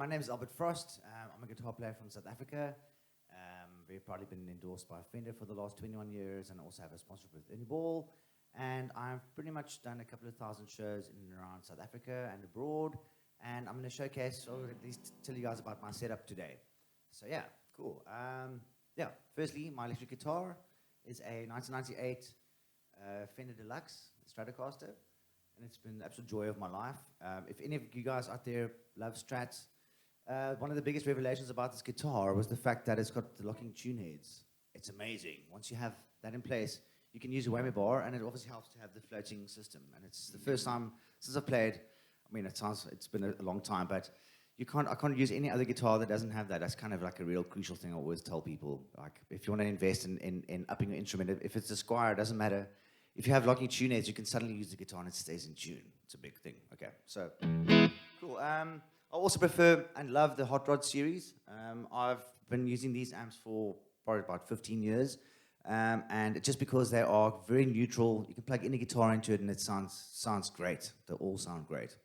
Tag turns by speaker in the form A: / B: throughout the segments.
A: My name is Albert Frost. I'm a guitar player from South Africa. Very proudly been endorsed by Fender for the last 21 years, and also have a sponsorship with Any Ball. And I've pretty much done a couple of thousand shows in and around South Africa and abroad. And I'm going to showcase, or at least tell you guys about my setup today. So yeah, cool. Firstly, my electric guitar is a 1998 Fender Deluxe Stratocaster. And it's been the absolute joy of my life. If any of you guys out there love Strats, one of the biggest revelations about this guitar was the fact that it's got the locking tune heads. It's amazing. Once you have that in place, you can use a whammy bar, and it obviously helps to have the floating system. And it's the first time since I've played. I mean, it's been a long time, but I can't use any other guitar that doesn't have that. That's kind of like a real crucial thing I always tell people. Like, if you want to invest in upping your instrument, if it's a Squire, it doesn't matter. If you have locking tune heads, you can suddenly use the guitar and it stays in tune. It's a big thing. Okay, so cool. I also prefer and love the Hot Rod series. I've been using these amps for probably about 15 years. And just because they are very neutral, you can plug any guitar into it and it sounds great. They all sound great.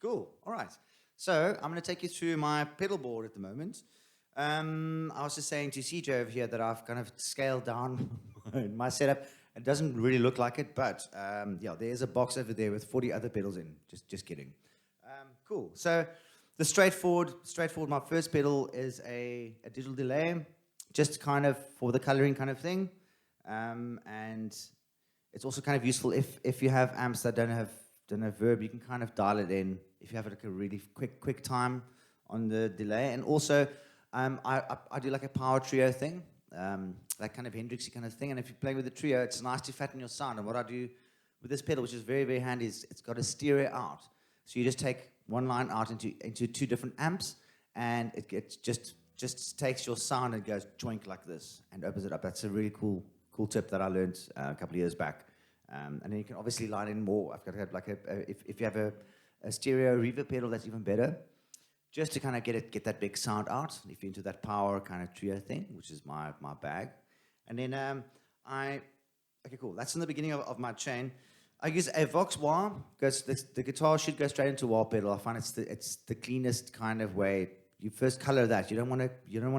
A: Cool. All right. So I'm going to take you through my pedal board at the moment. I was just saying to CJ over here that I've kind of scaled down my setup. It doesn't really look like it, but yeah, there's a box over there with 40 other pedals in. Just kidding. Cool. So the straightforward. My first pedal is a digital delay, just kind of for the coloring kind of thing, and it's also kind of useful if you have amps that don't have verb. You can kind of dial it in if you have like a really quick time on the delay, and also I do like a power trio thing. That kind of Hendrixy kind of thing, and if you play with the trio, it's nice to fatten your sound. And what I do with this pedal, which is very, very handy, is it's got a stereo out. So you just take one line out into two different amps, and it just takes your sound and goes joink like this and opens it up. That's a really cool tip that I learned a couple of years back. And then you can obviously line in more. I've got like if you have a stereo reverb pedal, that's even better. Just to kind of get that big sound out, if you're into that power kind of trio thing, which is my bag. And then okay, cool. That's in the beginning of my chain. I use a Vox Wah, because the guitar should go straight into wah pedal. I find it's the cleanest kind of way. You first color that. You don't want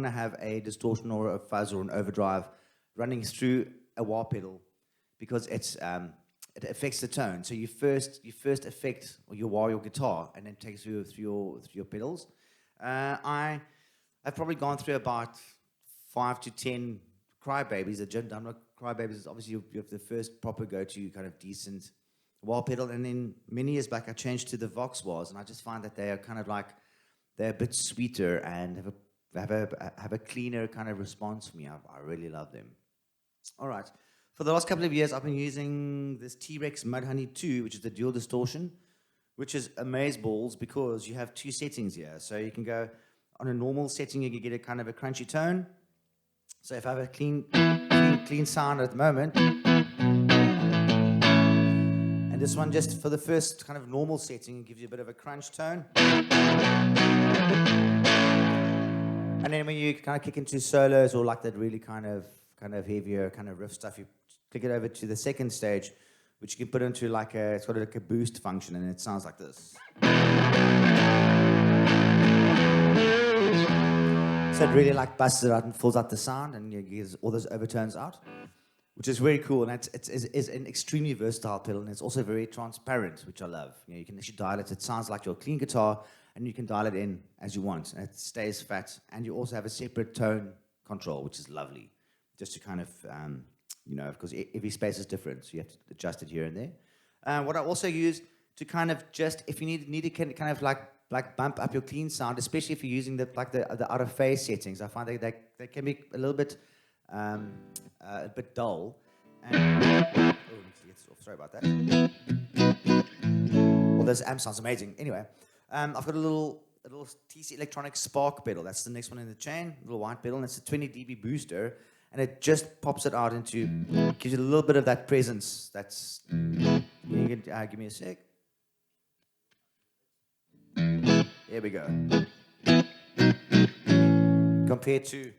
A: to have a distortion or a fuzz or an overdrive running through a wah pedal, because it affects the tone. So you first affect your guitar, and then take it through your pedals. I've probably gone through about 5 to 10 crybabies. The Jim Dunlop crybabies is obviously you have the first proper go-to kind of decent wah pedal, and then many years back I changed to the Vox Wahs, and I just find that they are kind of like they're a bit sweeter and have a cleaner kind of response for me. I really love them. All right. For the last couple of years, I've been using this T-Rex Mudhoney 2, which is the dual distortion, which is amazeballs because you have two settings here. So you can go on a normal setting, you can get a kind of a crunchy tone. So if I have a clean sound at the moment, and this one just for the first kind of normal setting gives you a bit of a crunch tone. And then when you kind of kick into solos or like that really kind of heavier kind of riff stuff, you click it over to the second stage, which you can put into like it's got like a boost function, and it sounds like this. So it really like busts it out and fills out the sound, and you get all those overtones out, which is very cool. And it's an extremely versatile pedal, and it's also very transparent, which I love. You can actually dial it. It sounds like your clean guitar, and you can dial it in as you want, and it stays fat. And you also have a separate tone control, which is lovely, just to kind of because every space is different, so you have to adjust it here and there. What I also use to kind of just, if you need to kind of like bump up your clean sound, especially if you're using the out of phase settings, I find that they can be a little bit dull. And sorry about that. Well, this amp sounds amazing. Anyway, I've got a little TC Electronic Spark pedal. That's the next one in the chain, a little white pedal, and it's a 20 dB booster. And it just pops it out gives you a little bit of that presence. That's, you can, give me a sec. There we go. Compared to,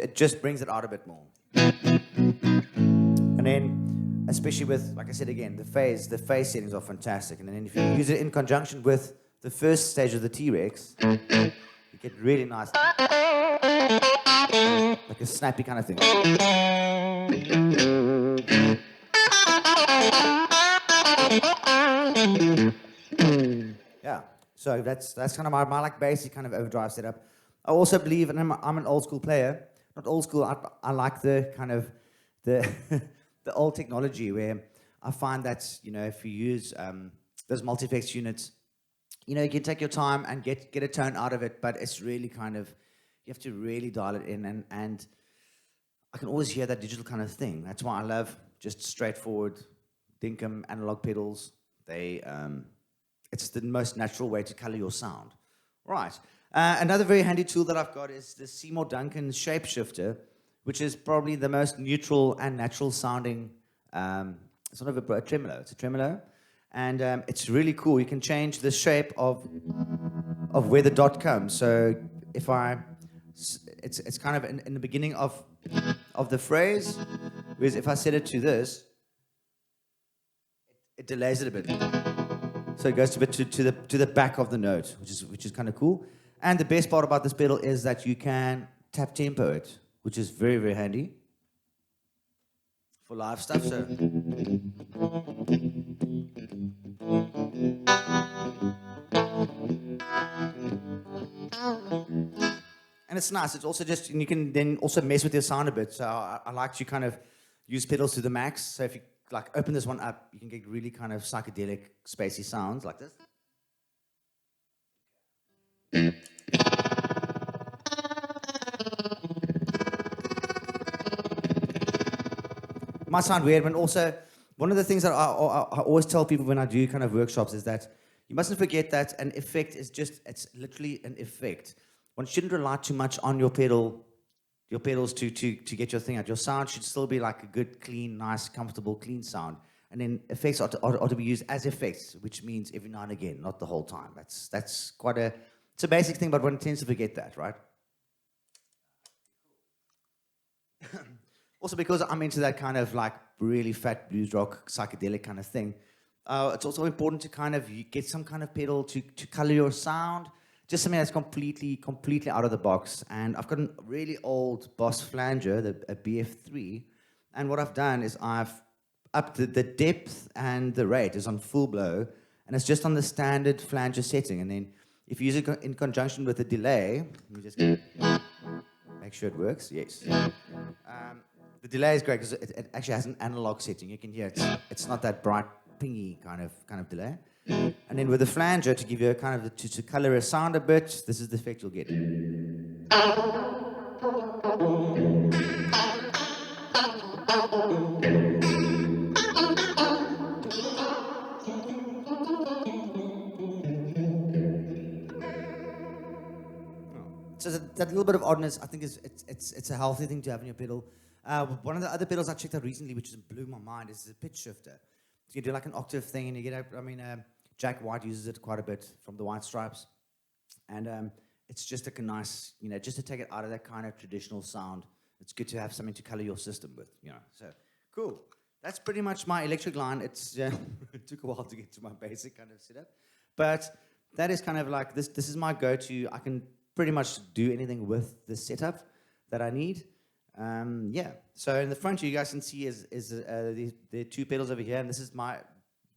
A: it just brings it out a bit more. And then especially with, like I said again, the phase settings are fantastic. And then if you use it in conjunction with the first stage of the T-Rex, you get really nice, like a snappy kind of thing. Yeah, so that's kind of my like basic kind of overdrive setup. I also believe, and I'm an old school player. Not old school. I like the kind of the the old technology where I find that, you know, if you use those multi-effects units, you know, you can take your time and get a tone out of it, but it's really kind of, you have to really dial it in, and I can always hear that digital kind of thing. That's why I love just straightforward Duncan analog pedals. It's the most natural way to color your sound. Right. Another very handy tool that I've got is the Seymour Duncan shapeshifter, which is probably the most neutral and natural sounding, sort of a tremolo. It's a tremolo, and it's really cool. You can change the shape of where the dot comes. So if it's kind of in the beginning of the phrase, whereas if I set it to this, it delays it a bit. So it goes a bit to the back of the note, which is kind of cool. And the best part about this pedal is that you can tap tempo it, which is very, very handy for live stuff. So and it's nice. It's also just, and you can then also mess with your sound a bit. So I like to kind of use pedals to the max. So if you like open this one up, you can get really kind of psychedelic, spacey sounds like this. It might sound weird, but also one of the things that I always tell people when I do kind of workshops is that you mustn't forget that an effect is it's literally an effect. One shouldn't rely too much on your pedals to get your thing out. Your sound should still be like a good, clean, nice, comfortable, clean sound. And then effects ought to be used as effects, which means every now and again, not the whole time. That's quite it's a basic thing, but one tends to forget that, right? Also, because I'm into that kind of like really fat blues rock, psychedelic kind of thing, it's also important to kind of get some kind of pedal to color your sound. Just something that's completely out of the box. And I've got a really old Boss flanger, a BF3, and what I've done is I've upped the depth and the rate is on full blow, and it's just on the standard flanger setting. And then if you use it in conjunction with a delay, let me just make sure it works. Yes. The delay is great because it actually has an analog setting. You can hear it's not that bright, pingy kind of delay. And then with the flanger, to give you a kind of to color a sound a bit, this is the effect you'll get. So that little bit of oddness, I think, it's a healthy thing to have in your pedal. One of the other pedals I checked out recently, which blew my mind, is the pitch shifter. So you do like an octave thing, and you get Jack White uses it quite a bit from the White Stripes, and it's just a nice, just to take it out of that kind of traditional sound. It's good to have something to color your system with, So cool. That's pretty much my electric line. It took a while to get to my basic kind of setup, but that is kind of like this. This is my go-to. I can pretty much do anything with the setup that I need. Yeah. So in the front, you guys can see is the two pedals over here, and this is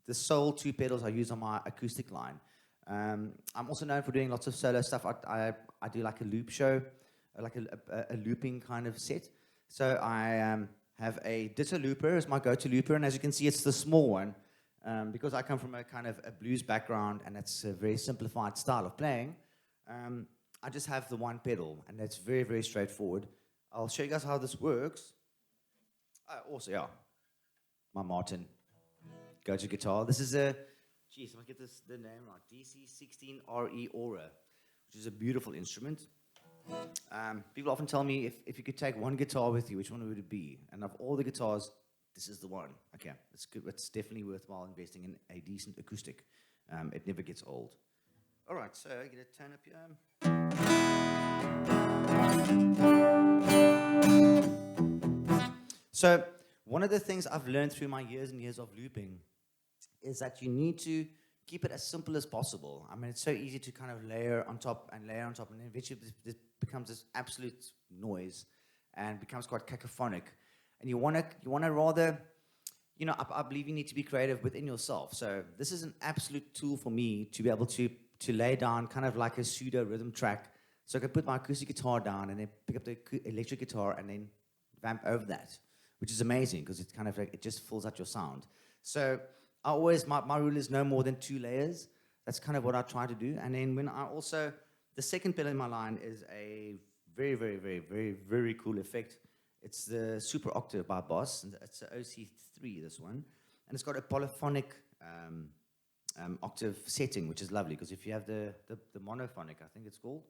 A: the sole two pedals I use on my acoustic line. I'm also known for doing lots of solo stuff. I do like a loop show, like a looping kind of set. So I have a Ditto looper as my go-to looper, and as you can see, it's the small one because I come from a kind of a blues background, and it's a very simplified style of playing. I just have the one pedal, and that's very, very straightforward. I'll show you guys how this works. Also, yeah, my Martin go-to guitar. This is if I get the name right, DC16RE Aura, which is a beautiful instrument. People often tell me if you could take one guitar with you, which one would it be? And of all the guitars, this is the one. Okay, it's good. It's definitely worthwhile investing in a decent acoustic. It never gets old. All right, so I get a turn up here. So one of the things I've learned through my years and years of looping is that you need to keep it as simple as possible. I mean, it's so easy to kind of layer on top, and then eventually this becomes this absolute noise and becomes quite cacophonic. And you want to rather, you know, I believe you need to be creative within yourself. So this is an absolute tool for me to be able to lay down kind of like a pseudo rhythm track. So I can put my acoustic guitar down and then pick up the electric guitar and then vamp over that, which is amazing because it's kind of like, it just fills out your sound. So I always, my rule is no more than 2 layers. That's kind of what I try to do. And then when I also, the second pedal in my line is a very, very, very, very, very cool effect. It's the Super Octave by Boss. And it's an OC3, this one. And it's got a polyphonic octave setting, which is lovely, because if you have the monophonic, I think it's called,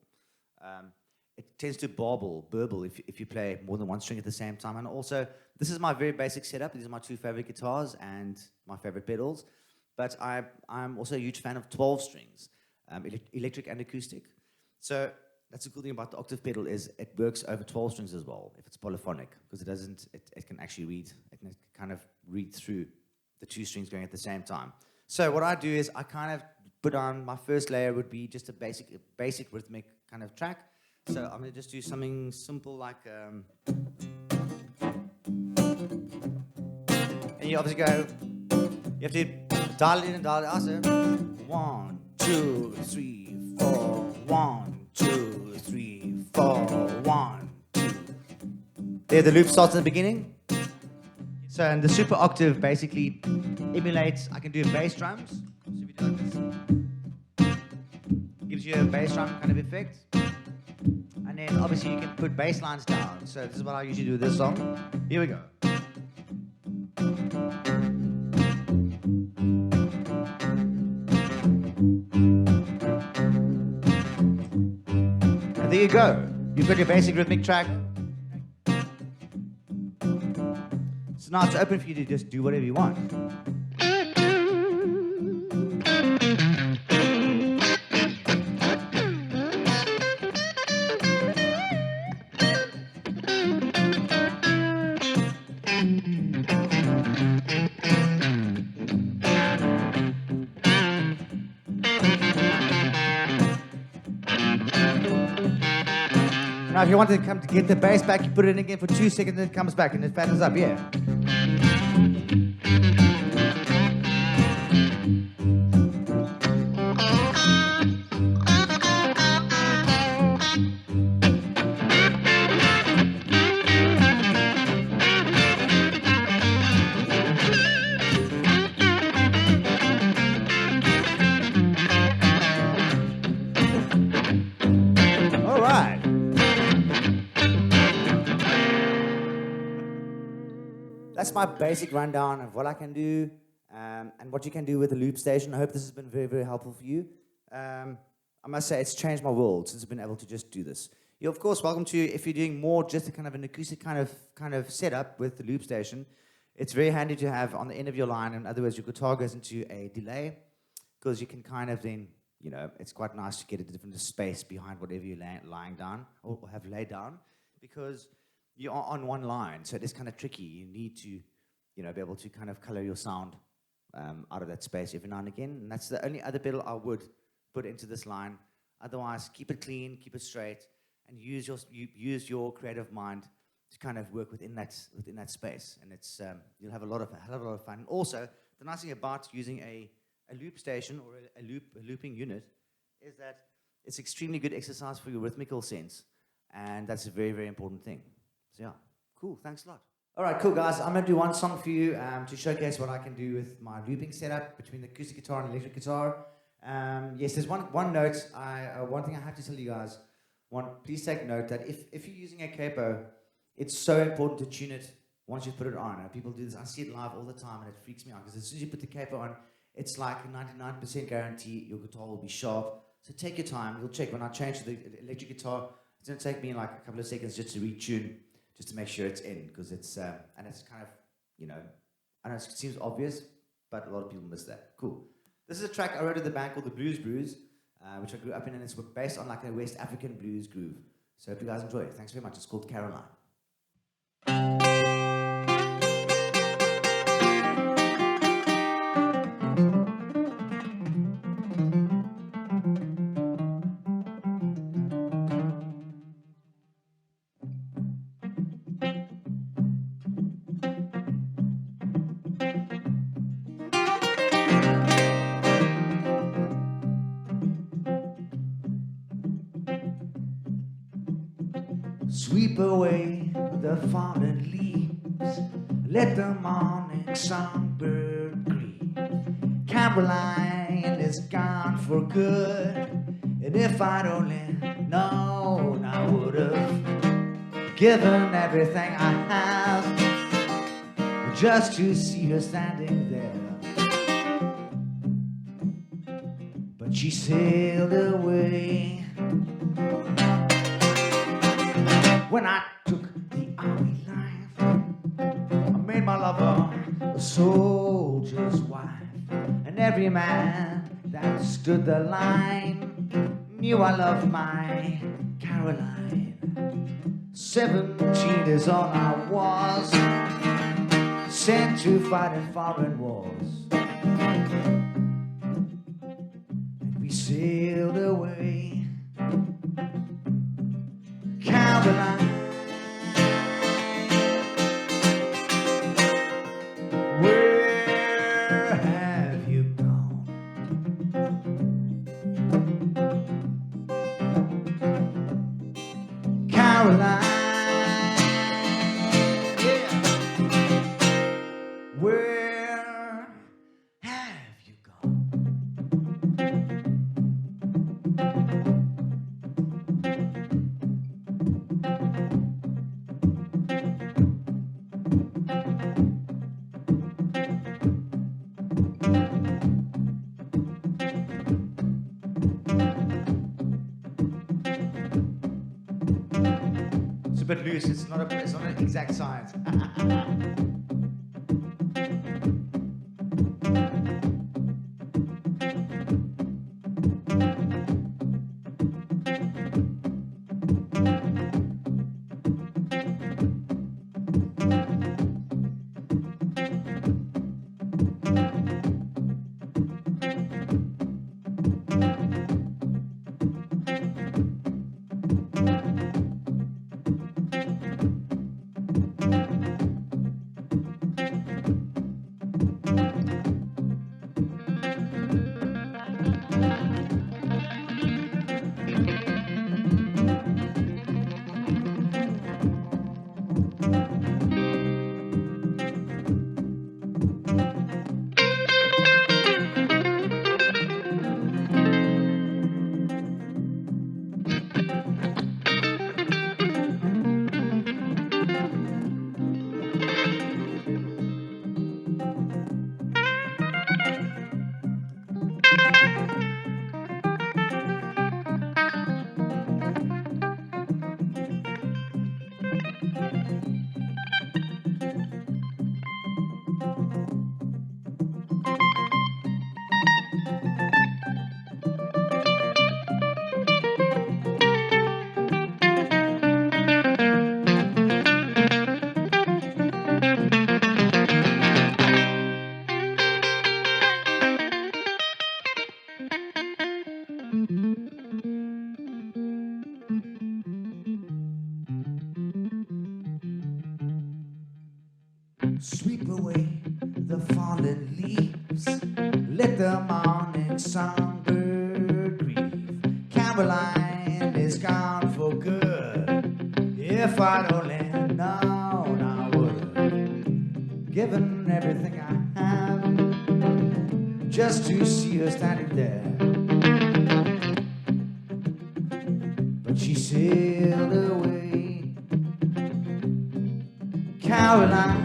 A: it tends to burble if you play more than one string at the same time. And also, this is my very basic setup. These are my 2 favorite guitars and my favorite pedals. But I'm also a huge fan of 12 strings, electric and acoustic. So that's the cool thing about the octave pedal is it works over 12 strings as well, if it's polyphonic, because it can actually read, it can kind of read through the 2 strings going at the same time. So what I do is I kind of put on, my first layer would be just a basic rhythmic kind of track. So I'm going to just do something simple like, and you obviously go, you have to dial it in and dial it out. So 1, 2, 3, 4, 1, 2, 3, 4, 1, 2. There, the loop starts in the beginning. So, and the super octave basically emulates, I can do bass drums. So if you do like this, gives you a bass drum kind of effect. And then obviously you can put bass lines down. So this is what I usually do with this song. Here we go. And there you go. You've got your basic rhythmic track. So now it's open for you to just do whatever you want. Now, if you want to come to get the bass back, you put it in again for 2 seconds, and it comes back, and it fattens up, yeah. That's my basic rundown of what I can do and what you can do with the loop station. I hope this has been very, very helpful for you. I must say it's changed my world since I've been able to just do this. You're of course welcome to, if you're doing more just a kind of an acoustic kind of setup with the loop station, it's very handy to have on the end of your line. In other words, your guitar goes into a delay, because you can kind of then, you know, it's quite nice to get a different space behind whatever you're lying down or have laid down, because you're on one line, so it is kind of tricky. You need to, you know, be able to kind of color your sound out of that space every now and again. And that's the only other pedal I would put into this line. Otherwise, keep it clean, keep it straight, and use your creative mind to kind of work within that space. And it's you'll have a hell of a lot of fun. And also, the nice thing about using a loop station or a looping unit is that it's extremely good exercise for your rhythmical sense, and that's a very, very important thing. So yeah, cool, thanks a lot. All right, cool guys, I'm gonna do one song for you to showcase what I can do with my looping setup between the acoustic guitar and electric guitar. Yes, there's one note, one thing I have to tell you guys. Please take note that if you're using a capo, it's so important to tune it once you put it on. People do this, I see it live all the time and it freaks me out, because as soon as you put the capo on, it's like a 99% guarantee your guitar will be sharp. So take your time, you'll check. When I change to the electric guitar, it's gonna take me like a couple of seconds just to retune, just to make sure it's in, because it's, and it's kind of, you know, I know it seems obvious, but a lot of people miss that. Cool. This is a track I wrote at the band called the Blues Brews, which I grew up in, and it's based on like a West African blues groove. So I hope you guys enjoy it. Thanks very much. It's called Caroline. Sweep away the fallen leaves, let the morning songbird grieve. Caroline is gone for good, and if I'd only known, I would have given everything I have just to see her standing there. But she sailed away. When I took the army life, I made my lover a soldier's wife, and every man that stood the line knew I loved my Caroline. 17 is all I was, sent to fight in foreign wars, and we sailed away. Caroline, where have you gone? Caroline, yeah, where have you gone? It's a bit loose, it's not an exact science. Sweep away the fallen leaves, let the morning songbird grieve. Caroline is gone for good. If I'd only known, I would have given everything I have just to see her standing there. But she sailed away. Caroline,